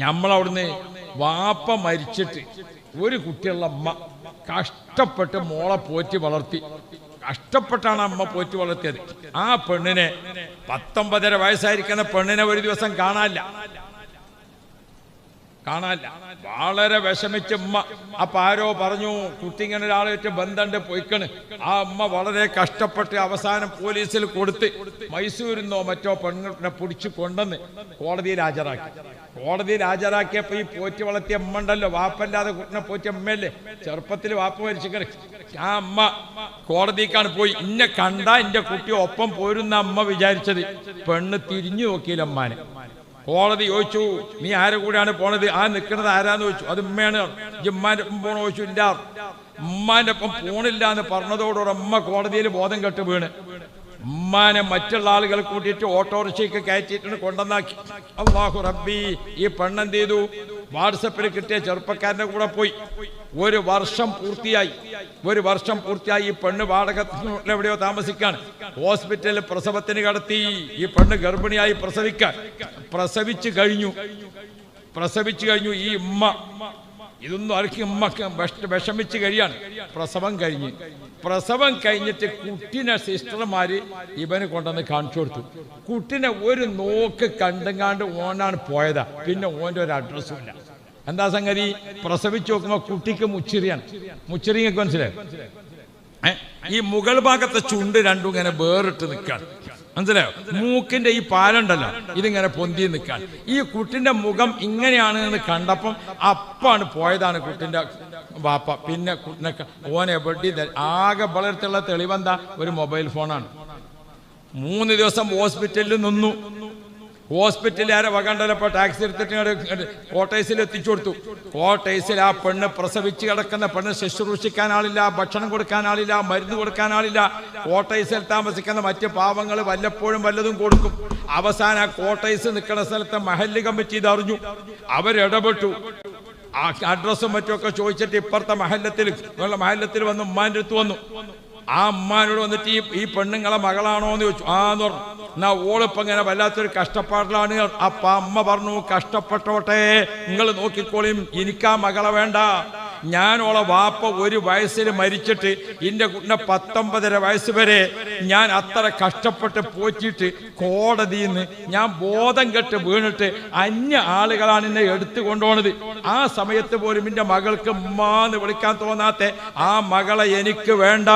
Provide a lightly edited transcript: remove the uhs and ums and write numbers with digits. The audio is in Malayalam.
നമ്മളവിടുന്ന് വാപ്പ മരിച്ചിട്ട് ഒരു കുട്ടിയുള്ള അമ്മ കഷ്ടപ്പെട്ട് മോളെ പോറ്റി വളർത്തി. കഷ്ടപ്പെട്ടാണ് അമ്മ പോറ്റി വളർത്തിയത്. ആ പെണ്ണിനെ 19.5 വയസ്സായിരിക്കുന്ന പെണ്ണിനെ ഒരു ദിവസം കാണാനില്ല. വളരെ വിഷമിച്ച് ഉമ്മ. അപ്പൊ ആരോ പറഞ്ഞു കുട്ടി ഇങ്ങനെ ഒരാളായിട്ട് ബന്ധമുണ്ട് പോയിക്കണ്. ആ അമ്മ വളരെ കഷ്ടപ്പെട്ട് അവസാനം പോലീസിൽ കൊടുത്ത് മൈസൂരിന്നോ മറ്റോ പെണ്ണിനെ പിടിച്ചു കൊണ്ടുവന്ന് കോടതിയിൽ ഹാജരാക്കിയപ്പോ ഈ പോറ്റി വളർത്തിയ അമ്മ ഉണ്ടല്ലോ, വാപ്പല്ലാതെ കുട്ടിനെ പോറ്റിയ അമ്മയല്ലേ, ചെറുപ്പത്തിൽ വാപ്പ മരിച്ചിക്കണ്. ആ അമ്മ കോടതിക്കാണ് പോയി. ഇന്നെ കണ്ടാ എന്റെ കുട്ടി ഒപ്പം പോരുന്ന അമ്മ വിചാരിച്ചത്. പെണ്ണ് തിരിഞ്ഞു നോക്കിയില്ല അമ്മാനെ. കോടതി ചോദിച്ചു, നീ ആരെ കൂടെയാണ് പോണത്? ആ നിൽക്കുന്നത് ആരാന്ന് ചോദിച്ചു. അത് ഉമ്മയാണ്. ഉമ്മാന്റെ ഒപ്പം പോണ ചോദിച്ചു. ഇല്ല, ഉമ്മാന്റെ ഒപ്പം പോണില്ല എന്ന് പറഞ്ഞതോടുകൂടെ അമ്മ കോടതിയിൽ ബോധം കെട്ട് വീണ്. ഉമ്മാനെ മറ്റുള്ള ആളുകൾ കൂട്ടിയിട്ട് ഓട്ടോറിക്ഷയ്ക്ക് കയറ്റിയിട്ടുണ്ട് കൊണ്ടുവന്നാക്കി. അല്ലാഹു റബ്ബി, ഈ പെണ്ണെന്ത് ചെയ്തു? വാട്സപ്പിൽ കിട്ടിയ ചെറുപ്പക്കാരന്റെ കൂടെ പോയി. ഒരു വർഷം പൂർത്തിയായി. ഈ പെണ്ണ് വാടക എവിടെയോ താമസിക്കാണ്. ഹോസ്പിറ്റലിൽ പ്രസവത്തിന് കടത്തി. ഈ പെണ്ണ് ഗർഭിണിയായി പ്രസവിച്ചു കഴിഞ്ഞു. ഈ ഉമ്മ ഇതൊന്നും ആർക്കും ഉമ്മക്ക് വിഷമിച്ച് കഴിയാണ്. പ്രസവം കഴിഞ്ഞിട്ട് കുട്ടിനെ സിസ്റ്റർമാര് ഇവന് കൊണ്ടുവന്ന് കാണിച്ചു കൊടുത്തു. കുട്ടിനെ ഒരു നോക്ക് കണ്ടുങ്ങാണ്ട് ഓനാണ് പോയതാ. പിന്നെ ഓൻ്റെ ഒരു അഡ്രസ്സും ഇല്ല. എന്താ സംഗതി? പ്രസവിച്ചു നോക്കുമ്പോ കുട്ടിക്ക് മുച്ചിരിങ്ങൊക്കെ മനസ്സിലായി. ഈ മുകൾ ഭാഗത്തെ ചുണ്ട് രണ്ടും ഇങ്ങനെ വേറിട്ട് നിൽക്കാണ്. മനസ്സിലായോ? മൂക്കിന്റെ ഈ പാലുണ്ടല്ലോ, ഇതിങ്ങനെ പൊന്തി നിൽക്കാൻ. ഈ കുട്ടിന്റെ മുഖം ഇങ്ങനെയാണ് എന്ന് കണ്ടപ്പം അപ്പാണ് പോയതാണ് കുട്ടിന്റെ വാപ്പ. പിന്നെ കുട്ടിനെ ഓനെ എവിടെ ആകെ വളർത്തുള്ള തെളിവെന്താ? ഒരു മൊബൈൽ ഫോണാണ്. 3 ദിവസം ഹോസ്പിറ്റലിൽ നിന്നു. ഹോസ്പിറ്റലിൽ ആരെ വകണ്ടല്ലപ്പോൾ ടാക്സി എടുത്തിട്ട് കോട്ടേഴ്സിൽ എത്തിച്ചു കൊടുത്തു. കോട്ടേഴ്സിൽ ആ പെണ്ണ് പ്രസവിച്ച് കിടക്കുന്ന പെണ്ണ് ശുശ്രൂഷിക്കാൻ ആളില്ല, ഭക്ഷണം കൊടുക്കാൻ ആളില്ല, മരുന്ന് കൊടുക്കാൻ ആളില്ല. കോട്ടേഴ്സിൽ താമസിക്കുന്ന മറ്റ് പാവങ്ങൾ വല്ലപ്പോഴും വല്ലതും കൊടുക്കും. അവസാനം ആ കോട്ടേഴ്സ് നിൽക്കുന്ന സ്ഥലത്തെ മഹല്ല് കമ്മിറ്റി ഇതറിഞ്ഞു. അവരിടപെട്ടു. ആ അഡ്രസ്സും മറ്റുമൊക്കെ ചോദിച്ചിട്ട് ഇപ്പുറത്തെ മഹല്ലത്തിൽ വന്ന് ഉമ്മാൻ്റെ അടുത്ത് വന്നു. ആ അമ്മാനോട് വന്നിട്ട് ഈ പെണ്ണുങ്ങളെ മകളാണോ എന്ന് ചോദിച്ചു. ആന്ന് പറഞ്ഞു. എന്നാ ഓളിപ്പം ഇങ്ങനെ വല്ലാത്തൊരു കഷ്ടപ്പാടിലാണ്. അപ്പ അമ്മ പറഞ്ഞു, കഷ്ടപ്പെട്ടോട്ടെ, നിങ്ങൾ നോക്കിക്കോളിയും, എനിക്കാ മകളെ വേണ്ട. ഞാനോളെ വാപ്പ 1 വയസ്സിൽ മരിച്ചിട്ട് എൻ്റെ കുട്ടിനെ 19.5 വയസ്സ് വരെ ഞാൻ അത്ര കഷ്ടപ്പെട്ട് പോറ്റിയിട്ട് കോടതിയിൽ നിന്ന് ഞാൻ ബോധം കെട്ട് വീണിട്ട് അന്യ ആളുകളാണ് എന്നെ എടുത്തു കൊണ്ടുപോണത്. ആ സമയത്ത് പോലും എൻ്റെ മകൾക്ക് ഉമ്മാന്ന് വിളിക്കാൻ തോന്നാത്ത ആ മകളെ എനിക്ക് വേണ്ട.